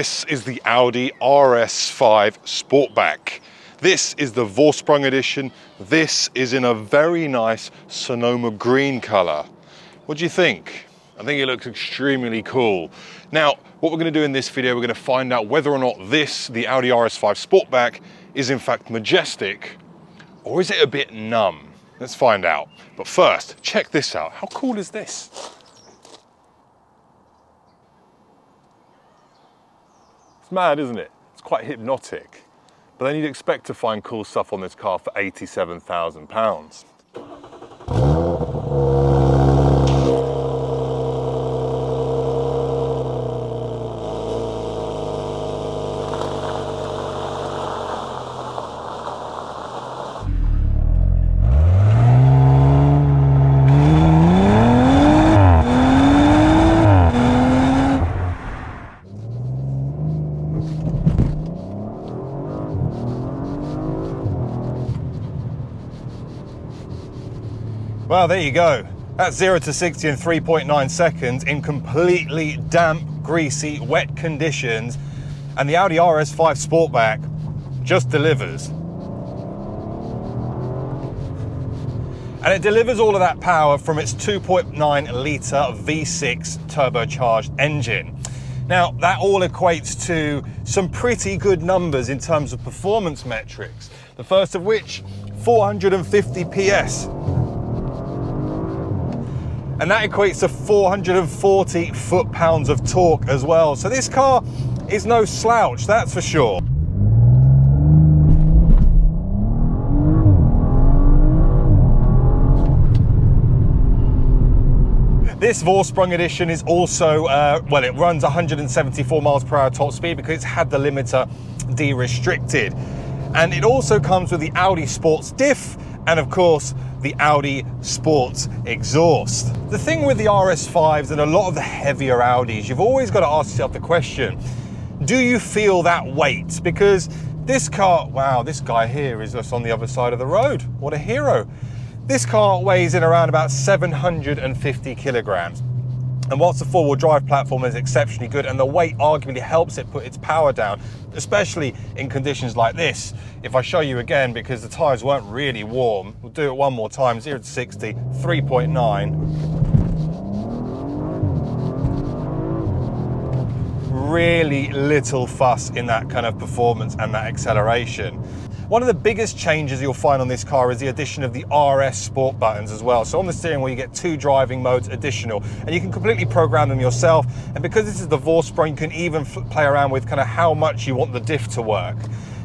This is the Audi RS5 Sportback. This is the Vorsprung edition. This is in a very nice Sonoma green color. What do you think? I think it looks extremely cool. Now, what we're going to do in this video, we're going to find out whether or not this, the Audi RS5 Sportback, is in fact majestic, or is it a bit numb? Let's find out. But first, check this out. How cool is this? It's mad, isn't it? It's quite hypnotic. But then you'd expect to find cool stuff on this car for £87,000. Well, there you go. That's 0 to 60 in 3.9 seconds in completely damp, greasy, wet conditions. And the Audi RS5 Sportback just delivers. And it delivers all of that power from its 2.9 litre V6 turbocharged engine. Now, that all equates to some pretty good numbers in terms of performance metrics. The first of which, 450 PS. And that equates to 440 foot-pounds of torque as well. So this car is no slouch, that's for sure. This Vorsprung edition is also, well, it runs 174 miles per hour top speed because it's had the limiter de-restricted. And it also comes with the Audi Sports Diff and, of course, the Audi Sports exhaust. The thing with the RS5s and a lot of the heavier Audis, you've always got to ask yourself the question, do you feel that weight? Because this car, wow, this guy here is just on the other side of the road. What a hero. This car weighs in around about 750 kilograms. And whilst the four-wheel drive platform is exceptionally good and the weight arguably helps it put its power down, especially in conditions like this. If I show you again, because the tyres weren't really warm, we'll do it one more time, 0 to 60, 3.9. Really little fuss in that kind of performance and that acceleration. One of the biggest changes you'll find on this car is the addition of the RS Sport buttons as well. So on the steering wheel, you get 2 driving modes additional, and you can completely program them yourself. And because this is the Vorsprung, you can even play around with kind of how much you want the diff to work.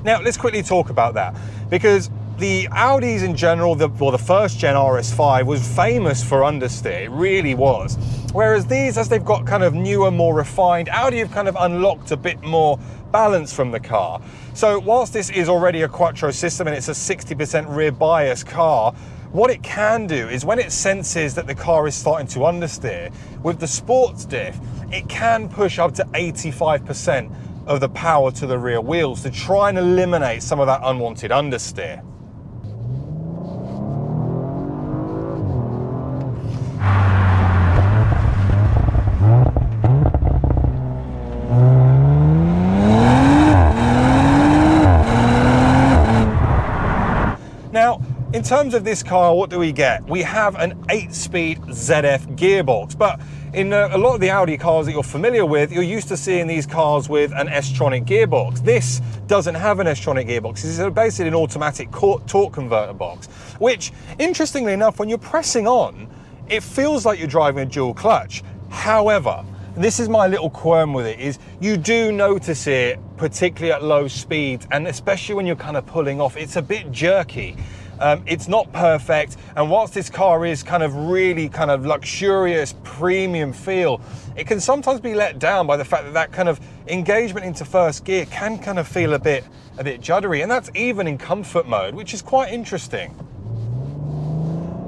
Now, let's quickly talk about that, because the Audis in general, the first gen RS5 was famous for understeer, it really was. Whereas these, as they've got kind of newer, more refined, Audi have kind of unlocked a bit more balance from the car. So whilst this is already a quattro system and it's a 60% rear bias car, what it can do is when it senses that the car is starting to understeer, with the sports diff, it can push up to 85% of the power to the rear wheels to try and eliminate some of that unwanted understeer. Now, in terms of this car, what do we get? We have an 8-speed ZF gearbox, but in a lot of the Audi cars that you're familiar with, you're used to seeing these cars with an S-tronic gearbox. This doesn't have an S-tronic gearbox. This is basically an automatic torque converter box, which, interestingly enough, when you're pressing on, it feels like you're driving a dual clutch. However, this is my little qualm with it, is you do notice it, particularly at low speeds, and especially when you're kind of pulling off, it's a bit jerky. It's not perfect, and whilst this car is kind of really kind of luxurious, premium feel, it can sometimes be let down by the fact that that kind of engagement into first gear can kind of feel a bit juddery, and that's even in comfort mode, which is quite interesting.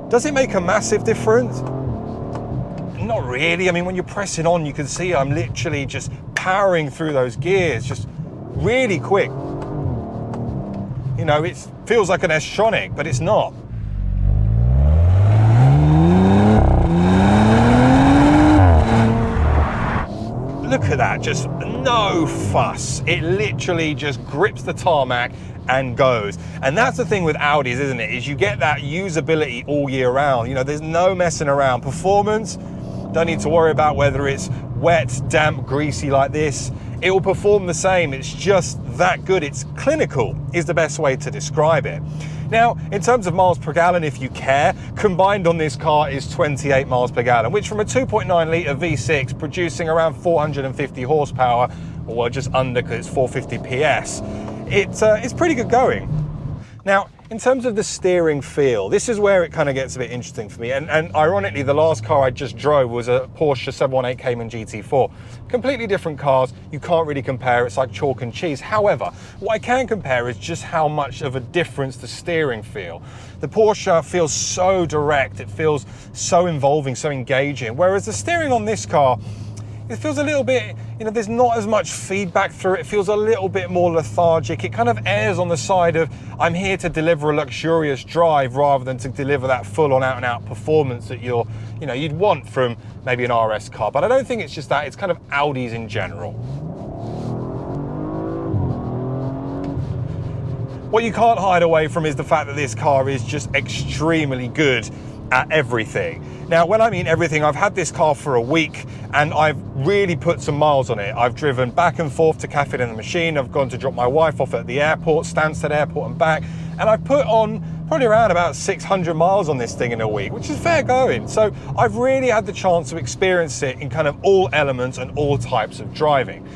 Does it make a massive difference? Not really. I mean, when you're pressing on, you can see I'm literally just powering through those gears, just really quick. You know, it feels like an S-tronic, but it's not. Look at that, just no fuss. It literally just grips the tarmac and goes. And that's the thing with Audis, isn't it? Is you get that usability all year round. You know, there's no messing around. Performance, don't need to worry about whether it's wet, damp, greasy like this. It will perform the same. It's just that good. It's clinical is the best way to describe it. Now, in terms of miles per gallon, if you care, combined on this car is 28 miles per gallon, which from a 2.9 litre V6 producing around 450 horsepower, or just under because it's 450 PS, it's pretty good going. Now, in terms of the steering feel, this is where it kind of gets a bit interesting for me. And ironically, the last car I just drove was a Porsche 718 Cayman GT4. Completely different cars. You can't really compare. It's like chalk and cheese. However, what I can compare is just how much of a difference the steering feel. The Porsche feels so direct. It feels so involving, so engaging. Whereas the steering on this car, it feels a little bit, you know, there's not as much feedback through it. It feels a little bit more lethargic. It kind of errs on the side of, I'm here to deliver a luxurious drive rather than to deliver that full on out and out performance that you'd want from maybe an RS car. But I don't think it's just that, it's kind of Audis in general. What you can't hide away from is the fact that this car is just extremely good at everything. Now, when I mean everything, I've had this car for a week and I've really put some miles on it. I've driven back and forth to Cafe in the Machine. I've gone to drop my wife off at the airport, Stansted Airport and back. And I've put on probably around about 600 miles on this thing in a week, which is fair going. So I've really had the chance to experience it in kind of all elements and all types of driving.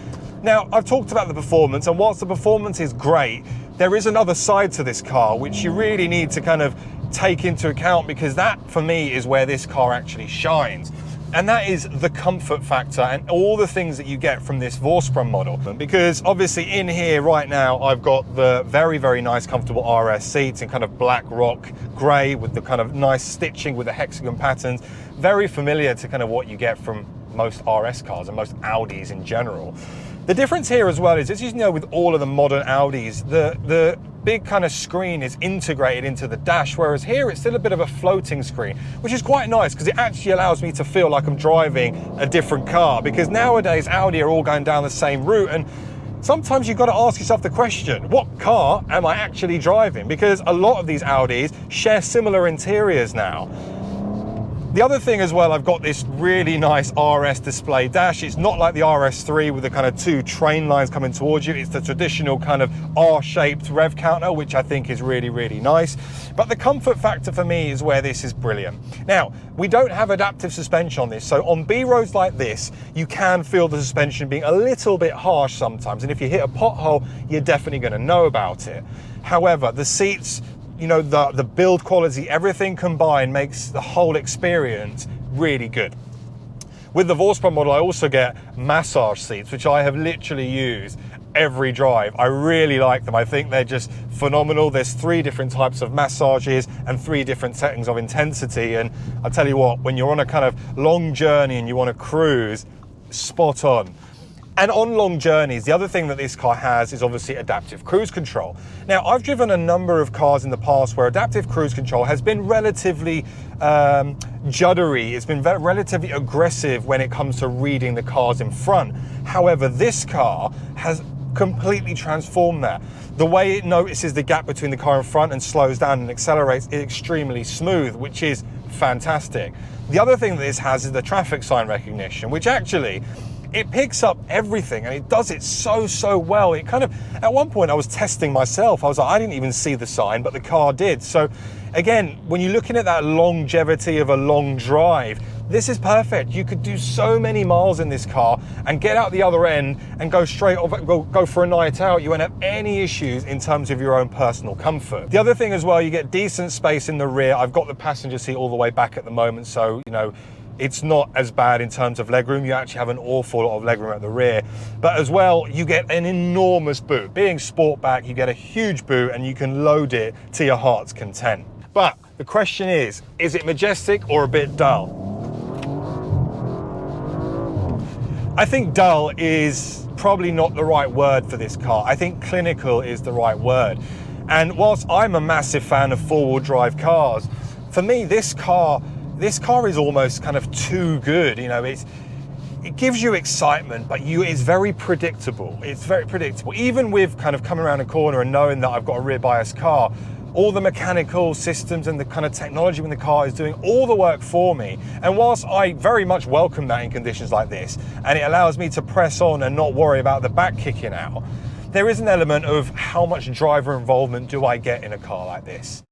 Now, I've talked about the performance, and whilst the performance is great, there is another side to this car which you really need to kind of take into account, because that for me is where this car actually shines, and that is the comfort factor and all the things that you get from this Vorsprung model. Because obviously in here right now I've got the very, very nice comfortable RS seats in kind of black rock grey with the kind of nice stitching with the hexagon patterns, very familiar to kind of what you get from most RS cars and most Audis in general. The difference here as well is, as you know, with all of the modern Audis, the big kind of screen is integrated into the dash, whereas here it's still a bit of a floating screen, which is quite nice because it actually allows me to feel like I'm driving a different car, because nowadays Audi are all going down the same route, and sometimes you've got to ask yourself the question, what car am I actually driving? Because a lot of these Audis share similar interiors now. The other thing as well, I've got this really nice RS display dash. It's not like the RS3 with the kind of two train lines coming towards you. It's the traditional kind of R-shaped rev counter, which I think is really, really nice. But the comfort factor for me is where this is brilliant. Now, we don't have adaptive suspension on this, so on B roads like this, you can feel the suspension being a little bit harsh sometimes, and if you hit a pothole, you're definitely going to know about it. However, the seats, you know, the build quality, everything combined makes the whole experience really good. With the Vorsprung model, I also get massage seats, which I have literally used every drive. I really like them. I think they're just phenomenal. There's 3 different types of massages and 3 different settings of intensity. And I'll tell you what, when you're on a kind of long journey and you want to cruise, spot on. And on long journeys, the other thing that this car has is obviously adaptive cruise control. Now, I've driven a number of cars in the past where adaptive cruise control has been relatively juddery. It's been relatively aggressive when it comes to reading the cars in front. However, this car has completely transformed that. The way it notices the gap between the car in front and slows down and accelerates is extremely smooth, which is fantastic. The other thing that this has is the traffic sign recognition, which actually, it picks up everything and it does it so well. It kind of, at one point I was testing myself. I was like, I didn't even see the sign, but the car did. So again, when you're looking at that longevity of a long drive, this is perfect. You could do so many miles in this car and get out the other end and go straight off, go for a night out. You won't have any issues in terms of your own personal comfort. The other thing as well, you get decent space in the rear. I've got the passenger seat all the way back at the moment, so you know, it's not as bad in terms of legroom. You actually have an awful lot of legroom at the rear. But as well, you get an enormous boot. Being Sportback, you get a huge boot and you can load it to your heart's content. But the question is it majestic or a bit dull? I think dull is probably not the right word for this car. I think clinical is the right word. And whilst I'm a massive fan of four-wheel drive cars, for me, this car is almost kind of too good. You know, it gives you excitement, but it's very predictable. It's very predictable. Even with kind of coming around a corner and knowing that I've got a rear bias car, all the mechanical systems and the kind of technology in the car is doing all the work for me. And whilst I very much welcome that in conditions like this, and it allows me to press on and not worry about the back kicking out, there is an element of how much driver involvement do I get in a car like this.